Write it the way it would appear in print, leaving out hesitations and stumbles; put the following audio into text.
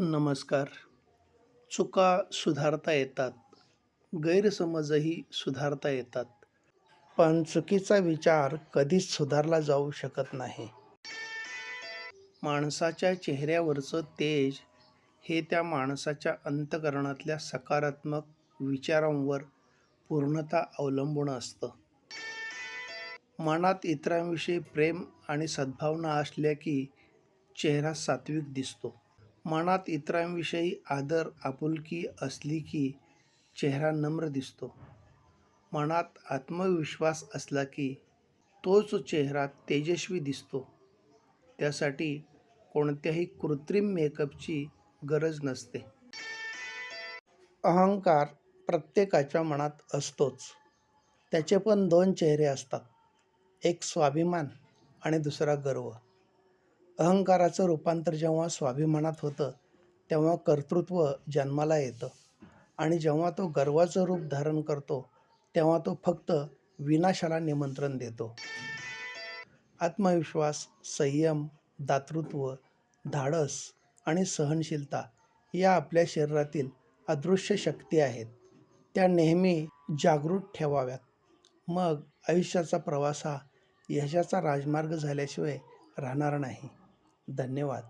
नमस्कार. चुका सुधारता येतात, गैरसमजही सुधारता येतात. पण चुकीचा विचार कधीच सुधारला जाऊ शकत नाही. माणसाच्या चेहऱ्यावरचं तेज हे त्या माणसाच्या अंतःकरणातल्या सकारात्मक विचारांवर पूर्णतः अवलंबून असतं. मनात इतरांविषयी प्रेम आणि सद्भावना असल्या की चेहरा सात्विक दिसतो. मनात इतरांविषयी आदर, आपुलकी असली की चेहरा नम्र दिसतो. मनात आत्मविश्वास असला की तोच चेहरा तेजस्वी दिसतो. त्यासाठी कोणत्याही कृत्रिम मेकअपची गरज नसते. अहंकार प्रत्येकाच्या मनात असतोच. त्याचे पण दोन चेहरे असतात. एक स्वाभिमान आणि दुसरा गर्व. अहंकाराचं रूपांतर जेव्हा स्वाभिमानात होतं तेव्हा कर्तृत्व जन्माला येतं आणि जेव्हा तो गर्वाचं रूप धारण करतो तेव्हा तो फक्त विनाशाला निमंत्रण देतो. आत्मविश्वास, संयम, दातृत्व, धाडस आणि सहनशीलता या आपल्या शरीरातील अदृश्य शक्ती आहेत. त्या नेहमी जागृत ठेवाव्यात. मग आयुष्याचा प्रवास हा यशाचा राजमार्ग झाल्याशिवाय राहणार नाही. धन्यवाद.